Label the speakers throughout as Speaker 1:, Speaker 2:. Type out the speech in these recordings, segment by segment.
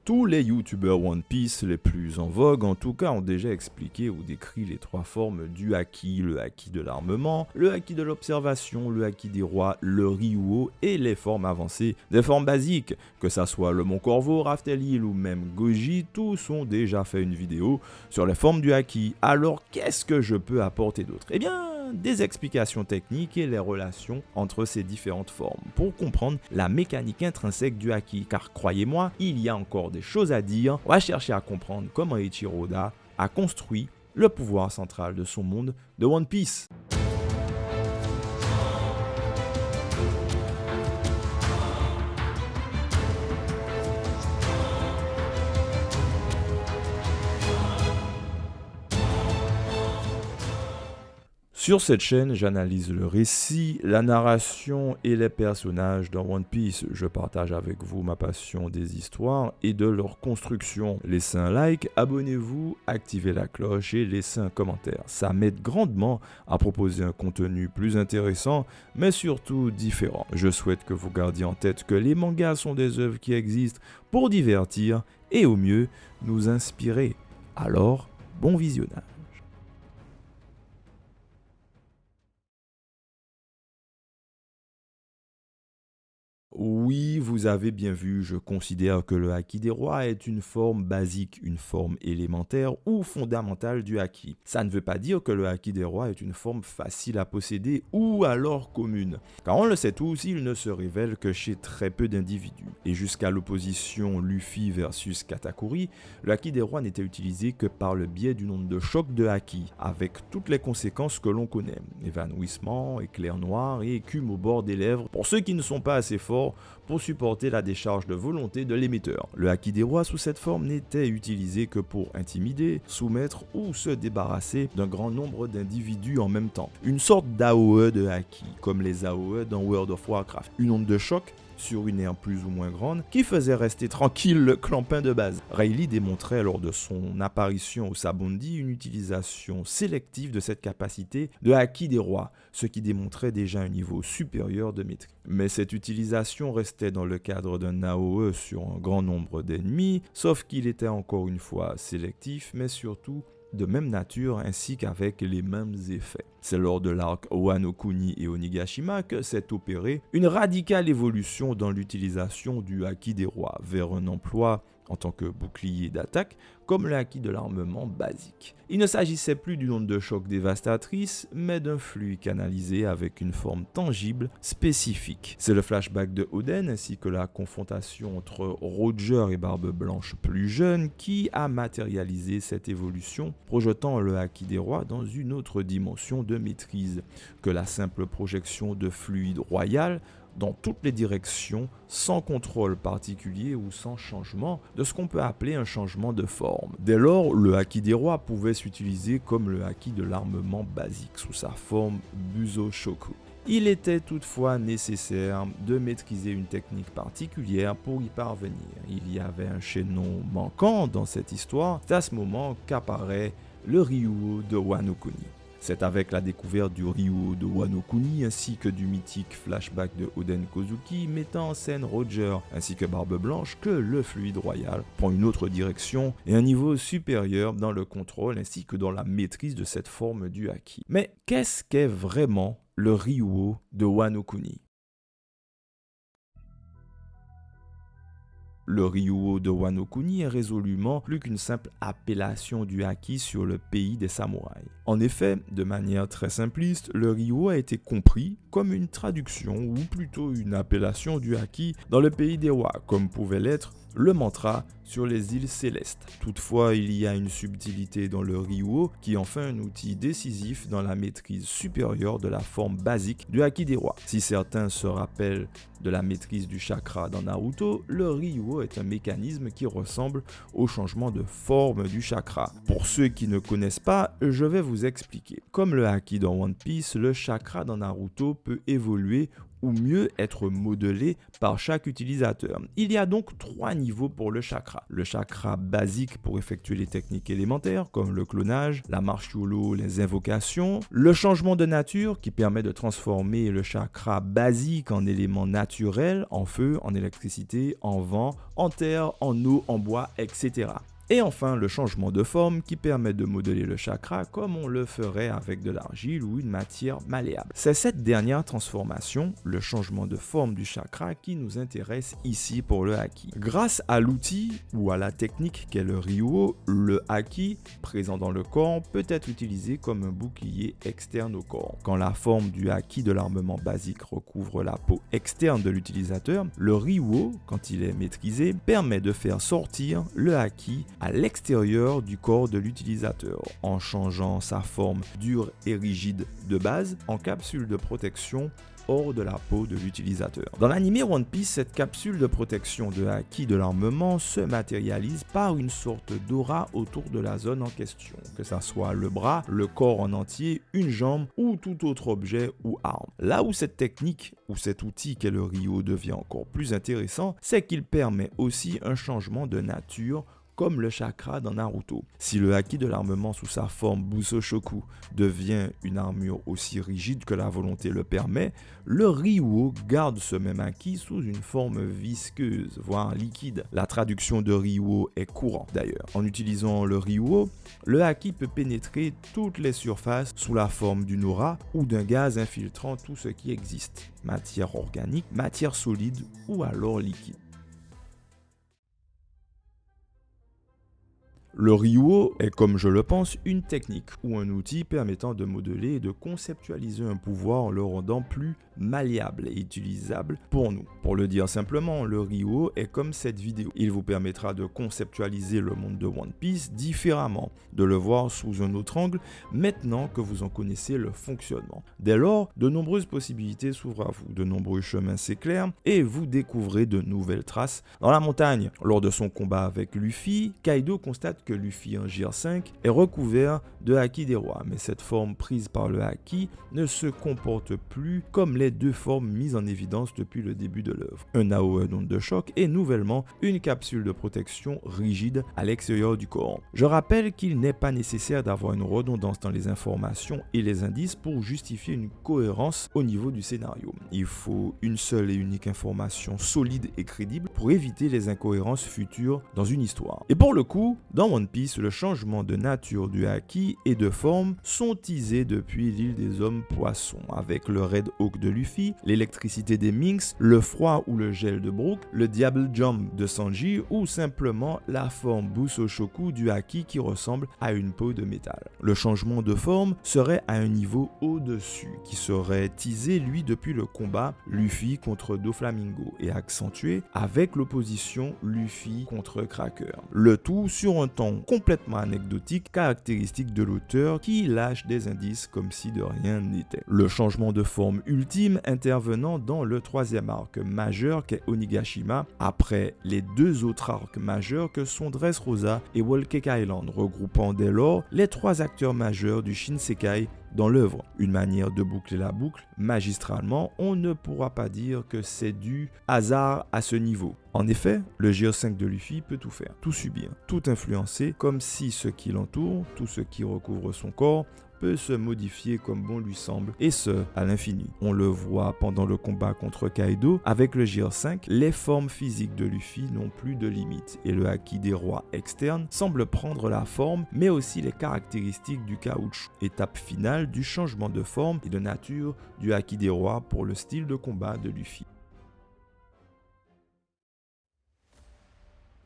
Speaker 1: Tous les youtubeurs One Piece les plus en vogue en tout cas ont déjà expliqué ou décrit les trois formes du haki, le haki de l'armement, le haki de l'observation, le haki des rois, le Ryuo et les formes avancées des formes basiques, que ça soit le Mont Corvo, Raftel ou même Goji, tous ont déjà fait une vidéo sur les formes du haki. Alors qu'est-ce que je peux apporter d'autre? Eh bien, des explications techniques et les relations entre ces différentes formes pour comprendre la mécanique intrinsèque du haki, car croyez-moi, il y a encore des choses à dire. On va chercher à comprendre comment Eiichiro Oda a construit le pouvoir central de son monde de One Piece. Sur cette chaîne, j'analyse le récit, la narration et les personnages dans One Piece. Je partage avec vous ma passion des histoires et de leur construction. Laissez un like, abonnez-vous, activez la cloche et laissez un commentaire. Ça m'aide grandement à proposer un contenu plus intéressant, mais surtout différent. Je souhaite que vous gardiez en tête que les mangas sont des œuvres qui existent pour divertir et au mieux nous inspirer. Alors, bon visionnage. Oui, vous avez bien vu, je considère que le haki des rois est une forme basique, une forme élémentaire ou fondamentale du haki. Ça ne veut pas dire que le haki des rois est une forme facile à posséder ou alors commune, car on le sait tous, il ne se révèle que chez très peu d'individus. Et jusqu'à l'opposition Luffy versus Katakuri, le haki des rois n'était utilisé que par le biais d'une onde de choc de haki, avec toutes les conséquences que l'on connaît. Évanouissement, éclair noir et écume au bord des lèvres pour ceux qui ne sont pas assez forts pour supporter la décharge de volonté de l'émetteur. Le haki des rois sous cette forme n'était utilisé que pour intimider, soumettre ou se débarrasser d'un grand nombre d'individus en même temps. Une sorte d'AOE de haki, comme les AOE dans World of Warcraft. Une onde de choc sur une aire plus ou moins grande qui faisait rester tranquille le clampin de base. Rayleigh démontrait lors de son apparition au Sabaody une utilisation sélective de cette capacité de haki des rois, ce qui démontrait déjà un niveau supérieur de maîtrise. Mais cette utilisation restait dans le cadre d'un AOE sur un grand nombre d'ennemis, sauf qu'il était encore une fois sélectif, mais surtout de même nature ainsi qu'avec les mêmes effets. C'est lors de l'arc Wano Kuni et Onigashima que s'est opérée une radicale évolution dans l'utilisation du haki des rois vers un emploi en tant que bouclier d'attaque comme le haki de l'armement basique. Il ne s'agissait plus d'une onde de choc dévastatrice, mais d'un flux canalisé avec une forme tangible spécifique. C'est le flashback de Oden ainsi que la confrontation entre Roger et Barbe Blanche plus jeune qui a matérialisé cette évolution, projetant le haki des rois dans une autre dimension de maîtrise que la simple projection de fluide royal dans toutes les directions, sans contrôle particulier ou sans changement de ce qu'on peut appeler un changement de forme. Dès lors, le haki des rois pouvait s'utiliser comme le haki de l'armement basique sous sa forme Busoshoku. Il était toutefois nécessaire de maîtriser une technique particulière pour y parvenir. Il y avait un chaînon manquant dans cette histoire, c'est à ce moment qu'apparaît le Ryuo de Wano Kuni. C'est avec la découverte du Ryuo de Wano Kuni ainsi que du mythique flashback de Oden Kozuki mettant en scène Roger ainsi que Barbe Blanche que le fluide royal prend une autre direction et un niveau supérieur dans le contrôle ainsi que dans la maîtrise de cette forme du haki. Mais qu'est-ce qu'est vraiment le Ryuo de Wano Kuni? Le Ryuo de Wano Kuni est résolument plus qu'une simple appellation du haki sur le pays des samouraïs. En effet, de manière très simpliste, le Ryuo a été compris comme une traduction ou plutôt une appellation du haki dans le pays des rois, comme pouvait l'être le mantra sur les îles célestes. Toutefois, il y a une subtilité dans le Ryuo qui en fait un outil décisif dans la maîtrise supérieure de la forme basique du haki des rois. Si certains se rappellent de la maîtrise du chakra dans Naruto, le Ryuo est un mécanisme qui ressemble au changement de forme du chakra. Pour ceux qui ne connaissent pas, je vais vous expliquer. Comme le haki dans One Piece, le chakra dans Naruto peut évoluer ou mieux être modelé par chaque utilisateur. Il y a donc 3 niveaux pour le chakra. Le chakra basique pour effectuer les techniques élémentaires comme le clonage, la marche YOLO, les invocations. Le changement de nature qui permet de transformer le chakra basique en éléments naturels, en feu, en électricité, en vent, en terre, en eau, en bois, etc. Et enfin, le changement de forme qui permet de modeler le chakra comme on le ferait avec de l'argile ou une matière malléable. C'est cette dernière transformation, le changement de forme du chakra, qui nous intéresse ici pour le haki. Grâce à l'outil ou à la technique qu'est le Ryuo, le haki, présent dans le corps, peut être utilisé comme un bouclier externe au corps. Quand la forme du haki de l'armement basique recouvre la peau externe de l'utilisateur, le Ryuo, quand il est maîtrisé, permet de faire sortir le haki à l'extérieur du corps de l'utilisateur, en changeant sa forme dure et rigide de base en capsule de protection hors de la peau de l'utilisateur. Dans l'anime One Piece, cette capsule de protection de haki de l'armement se matérialise par une sorte d'aura autour de la zone en question, que ça soit le bras, le corps en entier, une jambe ou tout autre objet ou arme. Là où cette technique ou cet outil qu'est le Ryuo devient encore plus intéressant, c'est qu'il permet aussi un changement de nature comme le chakra dans Naruto. Si le haki de l'armement sous sa forme Busoshoku devient une armure aussi rigide que la volonté le permet, le Ryuo garde ce même haki sous une forme visqueuse, voire liquide. La traduction de Ryuo est courante d'ailleurs. En utilisant le Ryuo, le haki peut pénétrer toutes les surfaces sous la forme d'une aura ou d'un gaz infiltrant tout ce qui existe, matière organique, matière solide ou alors liquide. Le Ryuo est, comme je le pense, une technique ou un outil permettant de modeler et de conceptualiser un pouvoir en le rendant plus malléable et utilisable pour nous. Pour le dire simplement, le Ryuo est comme cette vidéo. Il vous permettra de conceptualiser le monde de One Piece différemment, de le voir sous un autre angle maintenant que vous en connaissez le fonctionnement. Dès lors, de nombreuses possibilités s'ouvrent à vous, de nombreux chemins s'éclairent et vous découvrez de nouvelles traces. Dans la montagne, lors de son combat avec Luffy, Kaido constate que Luffy en Gear 5 est recouvert de haki des rois, mais cette forme prise par le haki ne se comporte plus comme les deux formes mises en évidence depuis le début de l'œuvre. Un Aoe d'onde de choc et nouvellement une capsule de protection rigide à l'extérieur du corps. Je rappelle qu'il n'est pas nécessaire d'avoir une redondance dans les informations et les indices pour justifier une cohérence au niveau du scénario. Il faut une seule et unique information solide et crédible pour éviter les incohérences futures dans une histoire. Et pour le coup, dans One Piece, le changement de nature du haki et de forme sont teasés depuis l'île des hommes poissons, avec le Red Hawk de Luffy, l'électricité des Minks, le froid ou le gel de Brook, le Diable Jump de Sanji ou simplement la forme Busoshoku du haki qui ressemble à une peau de métal. Le changement de forme serait à un niveau au-dessus, qui serait teasé lui depuis le combat Luffy contre Doflamingo et accentué avec l'opposition Luffy contre Cracker. Le tout sur un ton complètement anecdotique, caractéristique de l'auteur qui lâche des indices comme si de rien n'était. Le changement de forme ultime intervenant dans le troisième arc majeur qu'est Onigashima, après les deux autres arcs majeurs que sont Dressrosa et Whole Cake Island, regroupant dès lors les trois acteurs majeurs du Shinsekai dans l'œuvre. Une manière de boucler la boucle magistralement, on ne pourra pas dire que c'est du hasard à ce niveau. En effet, le Gear 5 de Luffy peut tout faire, tout subir, tout influencer, comme si ce qui l'entoure, tout ce qui recouvre son corps, peut se modifier comme bon lui semble, et ce, à l'infini. On le voit pendant le combat contre Kaido, avec le Gear 5, les formes physiques de Luffy n'ont plus de limites, et le haki des rois externes semble prendre la forme, mais aussi les caractéristiques du caoutchouc, étape finale du changement de forme et de nature du haki des rois pour le style de combat de Luffy.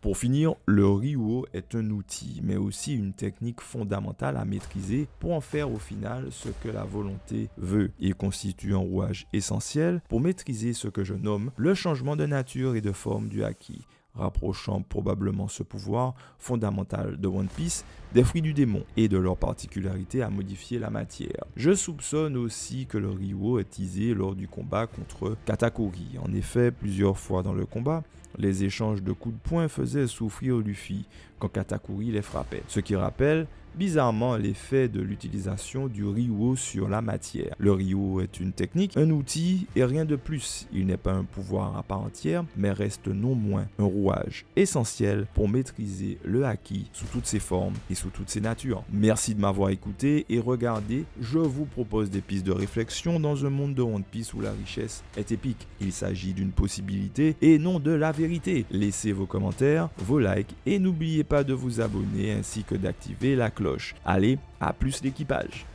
Speaker 1: Pour finir, le Ryuo est un outil, mais aussi une technique fondamentale à maîtriser pour en faire au final ce que la volonté veut. Il constitue un rouage essentiel pour maîtriser ce que je nomme le changement de nature et de forme du haki, rapprochant probablement ce pouvoir fondamental de One Piece des fruits du démon et de leur particularité à modifier la matière. Je soupçonne aussi que le Ryuo est teasé lors du combat contre Katakuri. En effet, plusieurs fois dans le combat, Les échanges de coups de poing faisaient souffrir Luffy quand Katakuri les frappait, ce qui rappelle bizarrement l'effet de l'utilisation du Ryuo sur la matière. Le Ryuo est une technique, un outil et rien de plus. Il n'est pas un pouvoir à part entière, mais reste non moins un rouage essentiel pour maîtriser le haki sous toutes ses formes et sous toutes ses natures. Merci de m'avoir écouté et regardé. Je vous propose des pistes de réflexion dans un monde de One Piece où la richesse est épique. Il s'agit d'une possibilité et non de la vérité. Laissez vos commentaires, vos likes et n'oubliez pas de vous abonner ainsi que d'activer la cloche. Allez, à plus l'équipage!